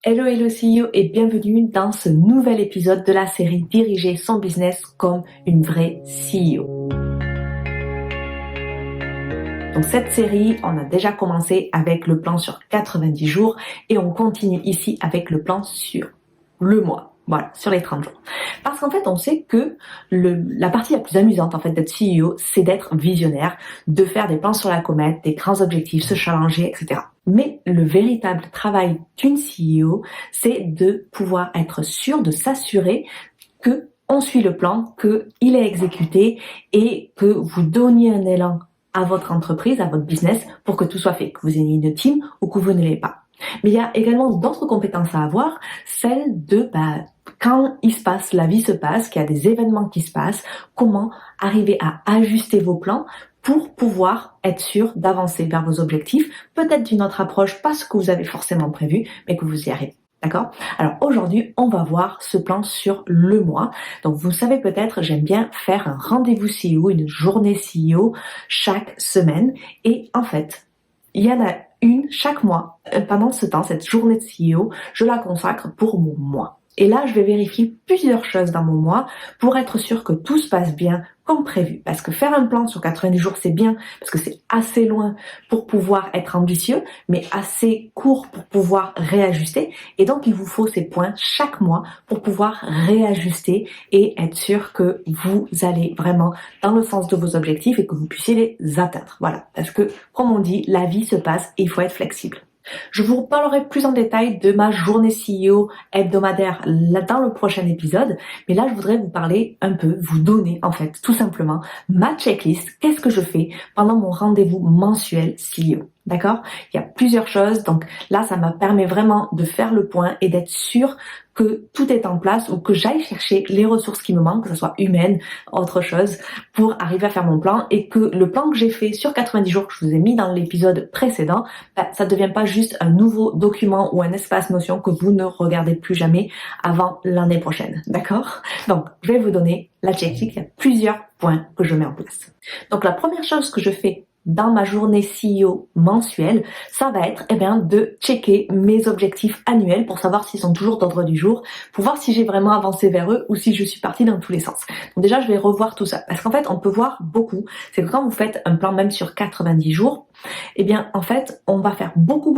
Hello hello CEO et bienvenue dans ce nouvel épisode de la série Diriger son business comme une vraie CEO. Donc cette série, on a déjà commencé avec le plan sur 90 jours et on continue ici avec le plan sur le mois. Voilà, sur les 30 jours. Parce qu'en fait, on sait que la partie la plus amusante en fait d'être CEO, c'est d'être visionnaire, de faire des plans sur la comète, des grands objectifs, se challenger, etc. Mais le véritable travail d'une CEO, c'est de pouvoir être sûr, de s'assurer que on suit le plan, qu'il est exécuté et que vous donniez un élan à votre entreprise, à votre business, pour que tout soit fait, que vous ayez une team ou que vous ne l'ayez pas. Mais il y a également d'autres compétences à avoir, celle de quand il se passe, la vie se passe, qu'il y a des événements qui se passent, comment arriver à ajuster vos plans pour pouvoir être sûr d'avancer vers vos objectifs, peut-être d'une autre approche, pas ce que vous avez forcément prévu, mais que vous y arrivez. D'accord? Alors aujourd'hui, on va voir ce plan sur le mois. Donc vous savez peut-être, j'aime bien faire un rendez-vous CEO, une journée CEO chaque semaine. Et en fait, il y en a une chaque mois. Pendant ce temps, cette journée de CEO, je la consacre pour mon mois. Et là, je vais vérifier plusieurs choses dans mon mois pour être sûr que tout se passe bien comme prévu. Parce que faire un plan sur 90 jours, c'est bien parce que c'est assez loin pour pouvoir être ambitieux, mais assez court pour pouvoir réajuster. Et donc, il vous faut ces points chaque mois pour pouvoir réajuster et être sûr que vous allez vraiment dans le sens de vos objectifs et que vous puissiez les atteindre. Voilà. Parce que, comme on dit, la vie se passe et il faut être flexible. Je vous parlerai plus en détail de ma journée CEO hebdomadaire dans le prochain épisode, mais là je voudrais vous parler un peu, vous donner en fait tout simplement ma checklist, qu'est-ce que je fais pendant mon rendez-vous mensuel CEO. D'accord? Il y a plusieurs choses, donc là ça me permet vraiment de faire le point et d'être sûr que tout est en place ou que j'aille chercher les ressources qui me manquent, que ce soit humaine, autre chose, pour arriver à faire mon plan et que le plan que j'ai fait sur 90 jours que je vous ai mis dans l'épisode précédent, ça ne devient pas juste un nouveau document ou un espace Notion que vous ne regardez plus jamais avant l'année prochaine. D'accord? Donc, je vais vous donner la checklist. Il y a plusieurs points que je mets en place. Donc, la première chose que je fais dans ma journée CEO mensuelle, ça va être de checker mes objectifs annuels pour savoir s'ils sont toujours d'ordre du jour, pour voir si j'ai vraiment avancé vers eux ou si je suis partie dans tous les sens. Donc déjà, je vais revoir tout ça. Parce qu'en fait, on peut voir beaucoup. C'est que quand vous faites un plan même sur 90 jours, en fait, on va faire beaucoup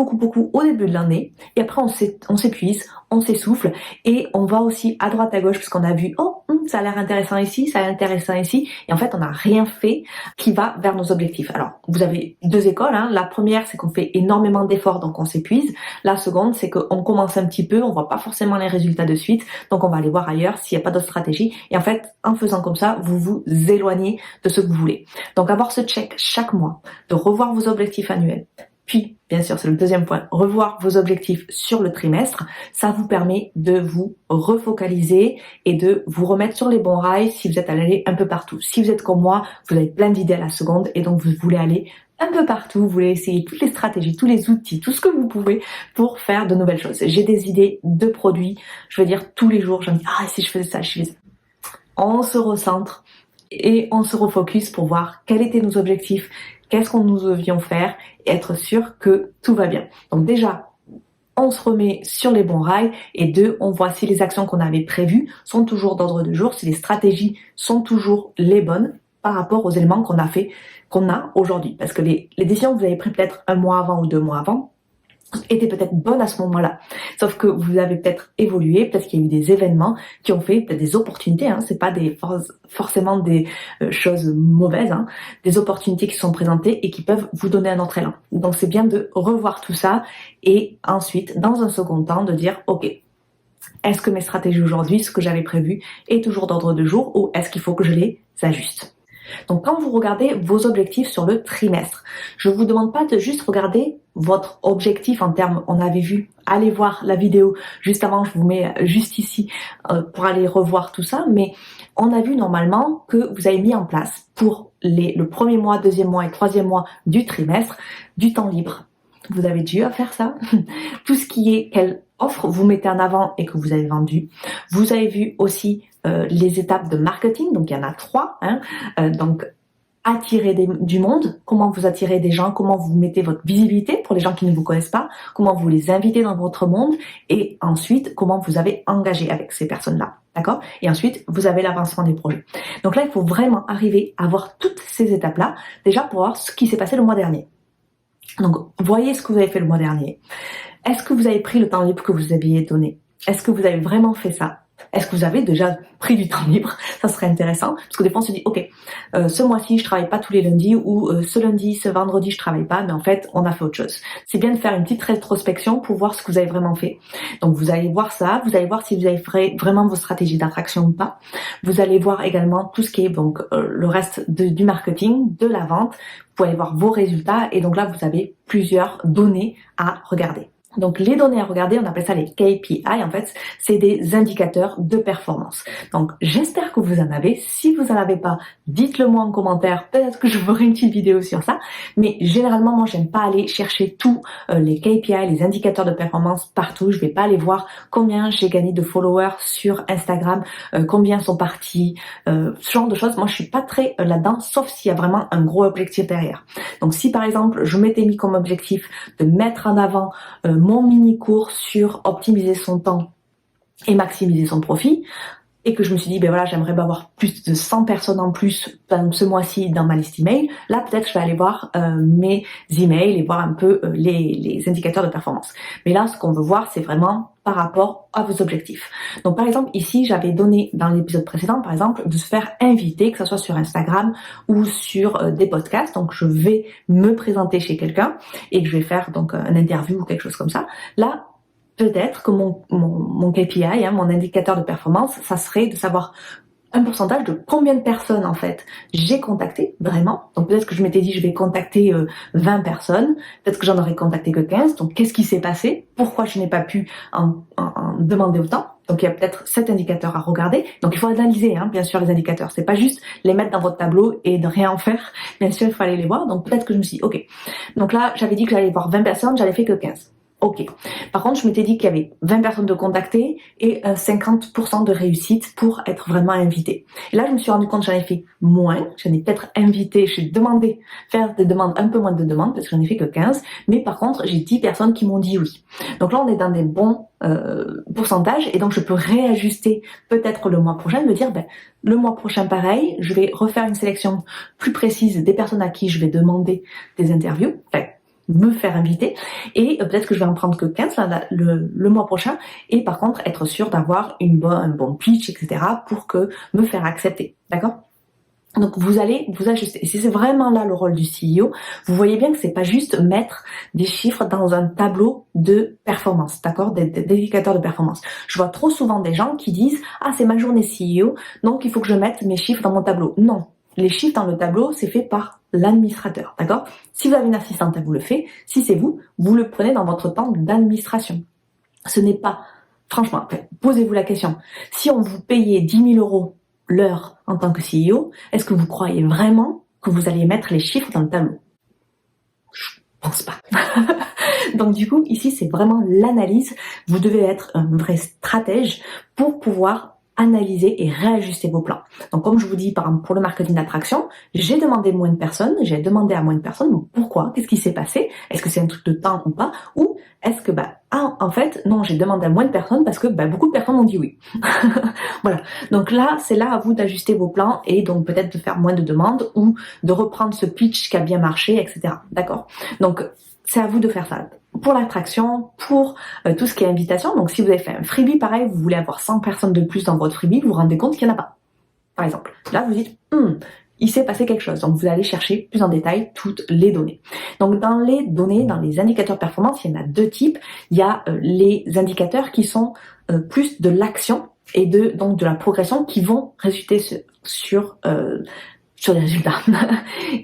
au début de l'année et après on s'épuise, on s'essouffle et on va aussi à droite à gauche parce qu'on a vu ça a l'air intéressant ici, ça a l'air intéressant ici et en fait on n'a rien fait qui va vers nos objectifs. Alors vous avez deux écoles, hein. La première c'est qu'on fait énormément d'efforts donc on s'épuise, la seconde c'est qu'on commence un petit peu, on voit pas forcément les résultats de suite donc on va aller voir ailleurs s'il n'y a pas d'autre stratégie et en fait en faisant comme ça vous vous éloignez de ce que vous voulez. Donc avoir ce check chaque mois, de revoir vos objectifs annuels. Puis, bien sûr, c'est le deuxième point, revoir vos objectifs sur le trimestre. Ça vous permet de vous refocaliser et de vous remettre sur les bons rails si vous êtes allé un peu partout. Si vous êtes comme moi, vous avez plein d'idées à la seconde et donc vous voulez aller un peu partout, vous voulez essayer toutes les stratégies, tous les outils, tout ce que vous pouvez pour faire de nouvelles choses. J'ai des idées de produits, je veux dire tous les jours, je me dis, si je faisais ça, je faisais ça. On se recentre et on se refocus pour voir quels étaient nos objectifs, qu'est-ce qu'on nous devions faire et être sûr que tout va bien. Donc déjà, on se remet sur les bons rails et deux, on voit si les actions qu'on avait prévues sont toujours d'ordre de jour, si les stratégies sont toujours les bonnes par rapport aux éléments qu'on a aujourd'hui. Parce que les décisions que vous avez prises peut-être un mois avant ou 2 mois avant, étaient peut-être bonnes à ce moment-là. Sauf que vous avez peut-être évolué, peut-être qu'il y a eu des événements qui ont fait peut-être des opportunités, c'est pas forcément des choses mauvaises, des opportunités qui sont présentées et qui peuvent vous donner un autre élan. Donc c'est bien de revoir tout ça et ensuite, dans un second temps, de dire ok, est-ce que mes stratégies aujourd'hui, ce que j'avais prévu, est toujours d'ordre de jour ou est-ce qu'il faut que je les ajuste? Donc quand vous regardez vos objectifs sur le trimestre, je vous demande pas de juste regarder votre objectif en termes, on avait vu, allez voir la vidéo juste avant, je vous mets juste ici pour aller revoir tout ça, mais on a vu normalement que vous avez mis en place pour le premier mois, deuxième mois et troisième mois du trimestre, du temps libre. Vous avez dû faire ça. Tout ce qui est quelle offre vous mettez en avant et que vous avez vendu. Vous avez vu aussi les étapes de marketing, donc il y en a 3. Donc attirer du monde, comment vous attirez des gens, comment vous mettez votre visibilité pour les gens qui ne vous connaissent pas, comment vous les invitez dans votre monde, et ensuite comment vous avez engagé avec ces personnes-là, d'accord? Et ensuite vous avez l'avancement des projets. Donc là il faut vraiment arriver à voir toutes ces étapes-là, déjà pour voir ce qui s'est passé le mois dernier. Donc voyez ce que vous avez fait le mois dernier. Est-ce que vous avez pris le temps libre que vous aviez donné? Est-ce que vous avez vraiment fait ça? Est-ce que vous avez déjà pris du temps libre? Ça serait intéressant, parce que des fois on se dit, ok, ce mois-ci je travaille pas tous les lundis, ou ce lundi, ce vendredi je travaille pas, mais en fait on a fait autre chose. C'est bien de faire une petite rétrospection pour voir ce que vous avez vraiment fait. Donc vous allez voir ça, vous allez voir si vous avez vraiment vos stratégies d'attraction ou pas. Vous allez voir également tout ce qui est donc le reste du marketing, de la vente. Vous pouvez aller voir vos résultats, et donc là vous avez plusieurs données à regarder. Donc les données à regarder, on appelle ça les KPI, en fait, c'est des indicateurs de performance. Donc j'espère que vous en avez. Si vous en avez pas, dites-le moi en commentaire, peut-être que je ferai une petite vidéo sur ça. Mais généralement, moi j'aime pas aller chercher tous les KPI, les indicateurs de performance partout. Je vais pas aller voir combien j'ai gagné de followers sur Instagram, combien sont partis, ce genre de choses. Moi je suis pas très là-dedans, sauf s'il y a vraiment un gros objectif derrière. Donc si par exemple je m'étais mis comme objectif de mettre en avant mon mini cours sur optimiser son temps et maximiser son profit, et que je me suis dit, ben voilà, j'aimerais avoir plus de 100 personnes en plus ce mois-ci dans ma liste email, là peut-être je vais aller voir mes emails et voir un peu les indicateurs de performance. Mais là, ce qu'on veut voir, c'est vraiment par rapport à vos objectifs. Donc par exemple, ici, j'avais donné dans l'épisode précédent, par exemple, de se faire inviter, que ce soit sur Instagram ou sur des podcasts. Donc je vais me présenter chez quelqu'un et que je vais faire donc un interview ou quelque chose comme ça. Là, peut-être que mon KPI, mon indicateur de performance, ça serait de savoir un pourcentage de combien de personnes en fait j'ai contacté vraiment. Donc peut-être que je m'étais dit je vais contacter 20 personnes, peut-être que j'en aurais contacté que 15. Donc qu'est-ce qui s'est passé? Pourquoi je n'ai pas pu en demander autant? Donc il y a peut-être cet indicateur à regarder. Donc il faut analyser bien sûr les indicateurs. C'est pas juste les mettre dans votre tableau et de rien en faire. Bien sûr il faut aller les voir. Donc peut-être que je me suis dit ok. Donc là j'avais dit que j'allais voir 20 personnes, j'en ai fait que 15. Ok. Par contre, je m'étais dit qu'il y avait 20 personnes de contactées et 50% de réussite pour être vraiment invité. Et là, je me suis rendu compte que j'en ai fait moins. J'en ai peut-être invité, j'ai demandé, faire des demandes, un peu moins de demandes parce que j'en ai fait que 15. Mais par contre, j'ai 10 personnes qui m'ont dit oui. Donc là, on est dans des bons pourcentages et donc je peux réajuster peut-être le mois prochain, me dire le mois prochain pareil, je vais refaire une sélection plus précise des personnes à qui je vais demander des interviews. Enfin, me faire inviter et peut-être que je vais en prendre que 15 le mois prochain et par contre être sûr d'avoir un bon pitch, etc. pour que me faire accepter, d'accord? Donc vous allez vous ajuster. Et c'est vraiment là le rôle du CEO. Vous voyez bien que c'est pas juste mettre des chiffres dans un tableau de performance, d'accord, des indicateurs de performance. Je vois trop souvent des gens qui disent c'est ma journée CEO, donc il faut que je mette mes chiffres dans mon tableau. Non, les chiffres dans le tableau c'est fait par l'administrateur, d'accord? Si vous avez une assistante, elle vous le fait. Si c'est vous, vous le prenez dans votre temps d'administration. Ce n'est pas, franchement, posez-vous la question. Si on vous payait 10 000 € l'heure en tant que CEO, est-ce que vous croyez vraiment que vous allez mettre les chiffres dans le tableau? Je pense pas. Donc du coup, ici, c'est vraiment l'analyse. Vous devez être un vrai stratège pour pouvoir analyser et réajuster vos plans. Donc comme je vous dis, par exemple, pour le marketing d'attraction, j'ai demandé à moins de personnes. Donc, pourquoi? Qu'est-ce qui s'est passé? Est-ce que c'est un truc de temps ou pas? Ou est-ce que, en fait, non, j'ai demandé à moins de personnes parce que beaucoup de personnes ont dit oui. Voilà. Donc là, c'est là à vous d'ajuster vos plans et donc peut-être de faire moins de demandes ou de reprendre ce pitch qui a bien marché, etc. D'accord? Donc, c'est à vous de faire ça. Pour l'attraction, pour tout ce qui est invitation. Donc, si vous avez fait un freebie, pareil, vous voulez avoir 100 personnes de plus dans votre freebie, vous vous rendez compte qu'il n'y en a pas. Par exemple. Là, vous dites, il s'est passé quelque chose. Donc, vous allez chercher plus en détail toutes les données. Donc, dans les données, dans les indicateurs de performance, il y en a deux types. Il y a les indicateurs qui sont plus de l'action et donc de la progression qui vont résulter sur les résultats.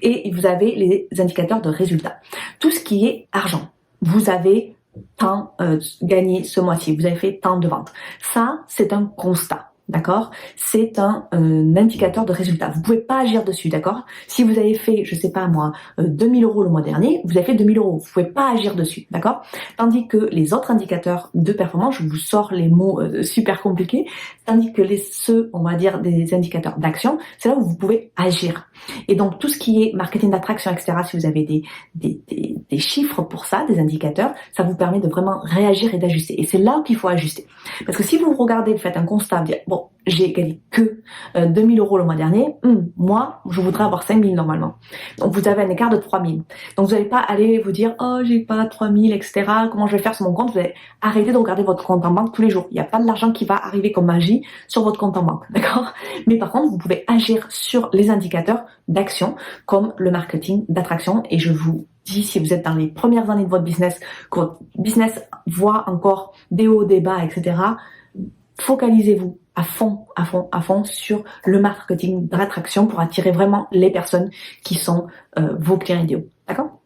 Et vous avez les indicateurs de résultats. Tout ce qui est argent. Vous avez tant gagné ce mois-ci, vous avez fait tant de ventes. Ça, c'est un constat. d'accord, c'est un indicateur de résultat. Vous pouvez pas agir dessus, d'accord. Si vous avez fait, je sais pas moi, 2000 € le mois dernier, vous avez fait 2000 €. Vous pouvez pas agir dessus, d'accord. Tandis que les autres indicateurs de performance, je vous sors les mots super compliqués, tandis que ceux, on va dire, des indicateurs d'action, c'est là où vous pouvez agir. Et donc tout ce qui est marketing d'attraction, etc., si vous avez des chiffres pour ça, des indicateurs, ça vous permet de vraiment réagir et d'ajuster. Et c'est là qu'il faut ajuster. Parce que si vous regardez, vous faites un constat, vous dites, bon, j'ai gagné que 2000 € le mois dernier, moi, je voudrais avoir 5000 normalement. Donc vous avez un écart de 3000. Donc vous n'allez pas aller vous dire, oh, j'ai pas 3000, etc., comment je vais faire sur mon compte. Vous allez arrêter de regarder votre compte en banque tous les jours. Il n'y a pas de l'argent qui va arriver comme magie sur votre compte en banque, d'accord. Mais par contre, vous pouvez agir sur les indicateurs d'action, comme le marketing d'attraction. Et je vous dis, si vous êtes dans les premières années de votre business, que votre business voit encore des hauts, des bas, etc., focalisez-vous à fond sur le marketing d'attraction pour attirer vraiment les personnes qui sont vos clients idéaux. D'accord ?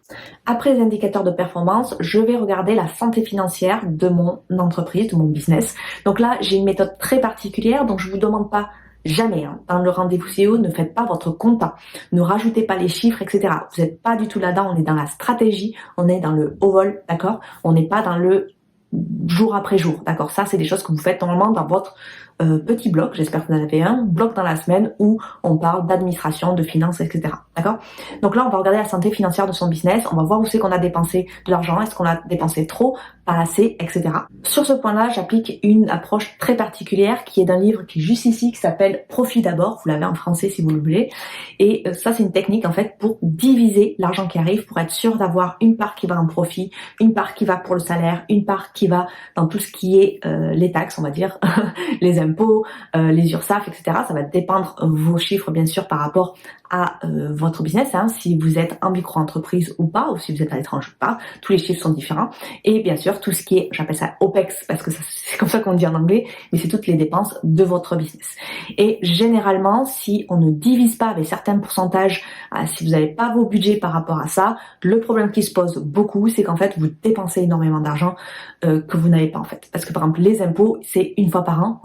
Après les indicateurs de performance, je vais regarder la santé financière de mon entreprise, de mon business. Donc là, j'ai une méthode très particulière, donc je vous demande pas jamais, dans le rendez-vous CEO, ne faites pas votre compta, ne rajoutez pas les chiffres, etc. Vous n'êtes pas du tout là-dedans, on est dans la stratégie, on est dans le haut vol, d'accord ? On n'est pas dans le jour après jour, d'accord. Ça, c'est des choses que vous faites normalement dans votre petit bloc, j'espère que vous en avez un, bloc dans la semaine où on parle d'administration, de finances, etc. D'accord. Donc là, on va regarder la santé financière de son business, on va voir où c'est qu'on a dépensé de l'argent, est-ce qu'on a dépensé trop, pas assez, etc. Sur ce point-là, j'applique une approche très particulière qui est d'un livre qui est juste ici, qui s'appelle Profit d'abord, vous l'avez en français si vous le voulez, et ça, c'est une technique en fait pour diviser l'argent qui arrive, pour être sûr d'avoir une part qui va en profit, une part qui va pour le salaire, une part qui va dans tout ce qui est les taxes, on va dire, les impôts, les URSSAF, etc. Ça va dépendre vos chiffres, bien sûr, par rapport à votre business, si vous êtes en micro-entreprise ou pas, ou si vous êtes à l'étranger ou pas, tous les chiffres sont différents. Et bien sûr, tout ce qui est, j'appelle ça OPEX, parce que c'est comme ça qu'on dit en anglais, mais c'est toutes les dépenses de votre business. Et généralement, si on ne divise pas avec certains pourcentages, si vous n'avez pas vos budgets par rapport à ça, le problème qui se pose beaucoup, c'est qu'en fait, vous dépensez énormément d'argent que vous n'avez pas en fait. Parce que par exemple, les impôts, c'est une fois par an,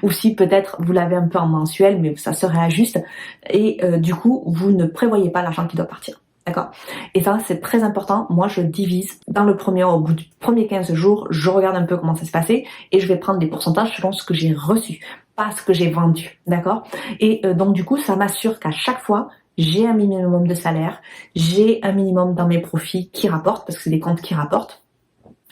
ou si peut-être vous l'avez un peu en mensuel, mais ça se réajuste, et du coup, vous ne prévoyez pas l'argent qui doit partir. D'accord. Et ça, c'est très important. Moi, je divise dans le premier, au bout du premier 15 jours, je regarde un peu comment ça se passait et je vais prendre des pourcentages selon ce que j'ai reçu, pas ce que j'ai vendu. D'accord. Et donc, du coup, ça m'assure qu'à chaque fois, j'ai un minimum de salaire, j'ai un minimum dans mes profits qui rapportent, parce que c'est des comptes qui rapportent,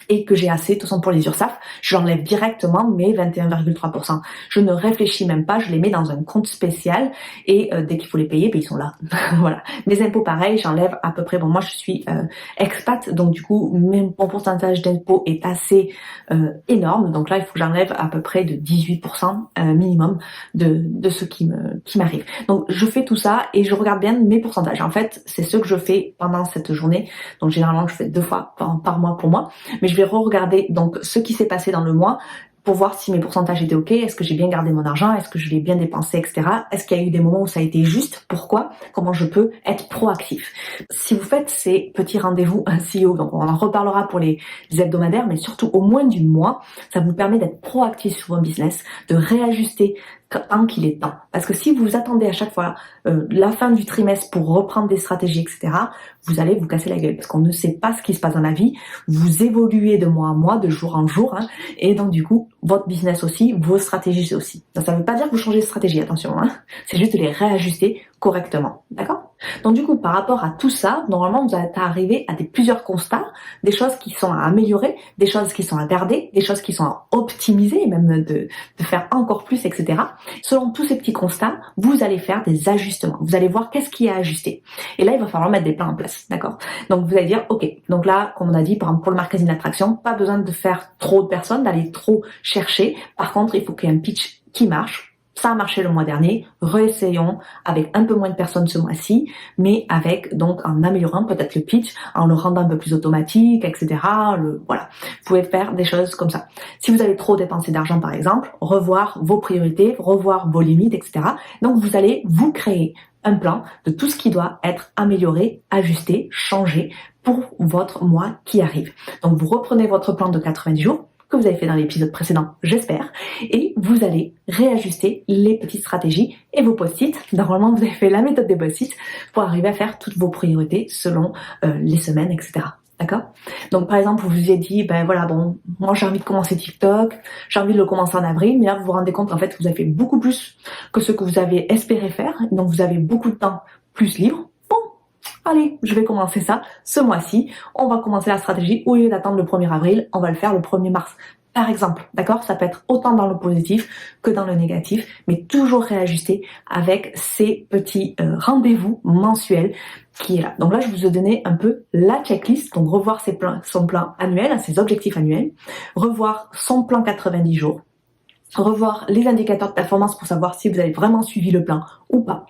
et que j'ai assez, de toute façon pour les URSSAF, j'enlève directement mes 21,3%. Je ne réfléchis même pas, je les mets dans un compte spécial et dès qu'il faut les payer, ils sont là. Voilà. Mes impôts, pareil, j'enlève à peu près, bon moi je suis expat, donc du coup mon pourcentage d'impôt est assez énorme, donc là il faut que j'enlève à peu près de 18% minimum de ce qui m'arrive. Donc je fais tout ça et je regarde bien mes pourcentages. En fait, c'est ce que je fais pendant cette journée, donc généralement je fais 2 fois par mois pour moi, mais je vais re-regarder donc ce qui s'est passé dans le mois pour voir si mes pourcentages étaient ok, est-ce que j'ai bien gardé mon argent, est-ce que je l'ai bien dépensé, etc. Est-ce qu'il y a eu des moments où ça a été juste, pourquoi, comment je peux être proactif. Si vous faites ces petits rendez-vous CEO, donc on en reparlera pour les hebdomadaires, mais surtout au moins du mois, ça vous permet d'être proactif sur votre business, de réajuster tant qu'il est temps. Parce que si vous attendez à chaque fois la fin du trimestre pour reprendre des stratégies, etc., vous allez vous casser la gueule parce qu'on ne sait pas ce qui se passe dans la vie. Vous évoluez de mois en mois, de jour en jour, et donc du coup, votre business aussi, vos stratégies aussi. Ça ne veut pas dire que vous changez de stratégie, attention, c'est juste de les réajuster correctement, d'accord? Donc du coup, par rapport à tout ça, normalement, vous êtes arrivé à plusieurs constats, des choses qui sont à améliorer, des choses qui sont à garder, des choses qui sont à optimiser, même de faire encore plus, etc. Selon tous ces petits constats, vous allez faire des ajustements. Vous allez voir qu'est-ce qui est à ajuster. Et là, il va falloir mettre des plans en place, d'accord? Donc vous allez dire, ok, donc là, comme on a dit, par exemple, pour le marketing d'attraction, pas besoin de faire trop de personnes, d'aller trop chercher. Par contre, il faut qu'il y ait un pitch qui marche. Ça a marché le mois dernier, réessayons avec un peu moins de personnes ce mois-ci, mais avec, donc, en améliorant peut-être le pitch, en le rendant un peu plus automatique, etc. Voilà. Vous pouvez faire des choses comme ça. Si vous avez trop dépensé d'argent, par exemple, revoir vos priorités, revoir vos limites, etc. Donc, vous allez vous créer un plan de tout ce qui doit être amélioré, ajusté, changé pour votre mois qui arrive. Donc, vous reprenez votre plan de 90 jours, que vous avez fait dans l'épisode précédent, j'espère, et vous allez réajuster les petites stratégies et vos post-it. Normalement, vous avez fait la méthode des post-it pour arriver à faire toutes vos priorités selon les semaines, etc. D'accord? Donc par exemple, vous vous êtes dit, moi j'ai envie de commencer TikTok, j'ai envie de le commencer en avril, mais là vous vous rendez compte qu'en fait vous avez fait beaucoup plus que ce que vous avez espéré faire, donc vous avez beaucoup de temps plus libre. Bon, allez, je vais commencer ça ce mois-ci, on va commencer la stratégie, au lieu d'attendre le 1er avril, on va le faire le 1er mars. Par exemple, d'accord? Ça peut être autant dans le positif que dans le négatif, mais toujours réajuster avec ces petits rendez-vous mensuels qui est là. Donc là, je vous ai donné un peu la checklist, donc revoir son plan annuel, ses objectifs annuels, revoir son plan 90 jours, revoir les indicateurs de performance pour savoir si vous avez vraiment suivi le plan ou pas,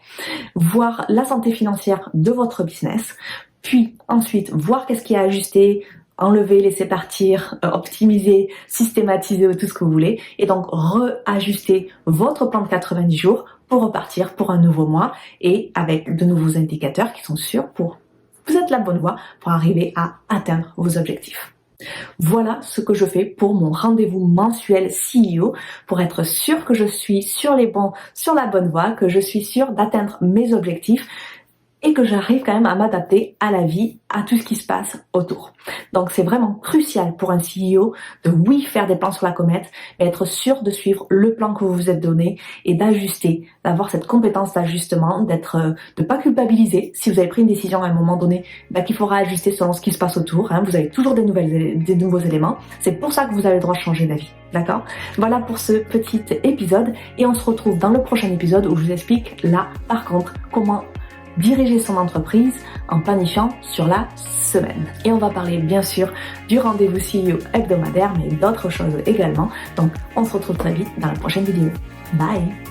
voir la santé financière de votre business, puis ensuite voir qu'est-ce qui est ajusté, enlever, laisser partir, optimiser, systématiser, tout ce que vous voulez, et donc réajuster votre plan de 90 jours pour repartir pour un nouveau mois et avec de nouveaux indicateurs qui sont sûrs pour vous êtes la bonne voie pour arriver à atteindre vos objectifs. Voilà ce que je fais pour mon rendez-vous mensuel CEO pour être sûr que je suis sur la bonne voie, que je suis sûre d'atteindre mes objectifs et que j'arrive quand même à m'adapter à la vie, à tout ce qui se passe autour. Donc c'est vraiment crucial pour un CEO de faire des plans sur la comète, mais être sûr de suivre le plan que vous vous êtes donné et d'ajuster, d'avoir cette compétence d'ajustement, de pas culpabiliser si vous avez pris une décision à un moment donné, qu'il faudra ajuster selon ce qui se passe autour. Vous avez toujours des nouveaux éléments. C'est pour ça que vous avez le droit de changer d'avis. D'accord? Voilà pour ce petit épisode et on se retrouve dans le prochain épisode où je vous explique là, par contre, comment diriger son entreprise en planifiant sur la semaine. Et on va parler bien sûr du rendez-vous CEO hebdomadaire, mais d'autres choses également. Donc on se retrouve très vite dans la prochaine vidéo. Bye!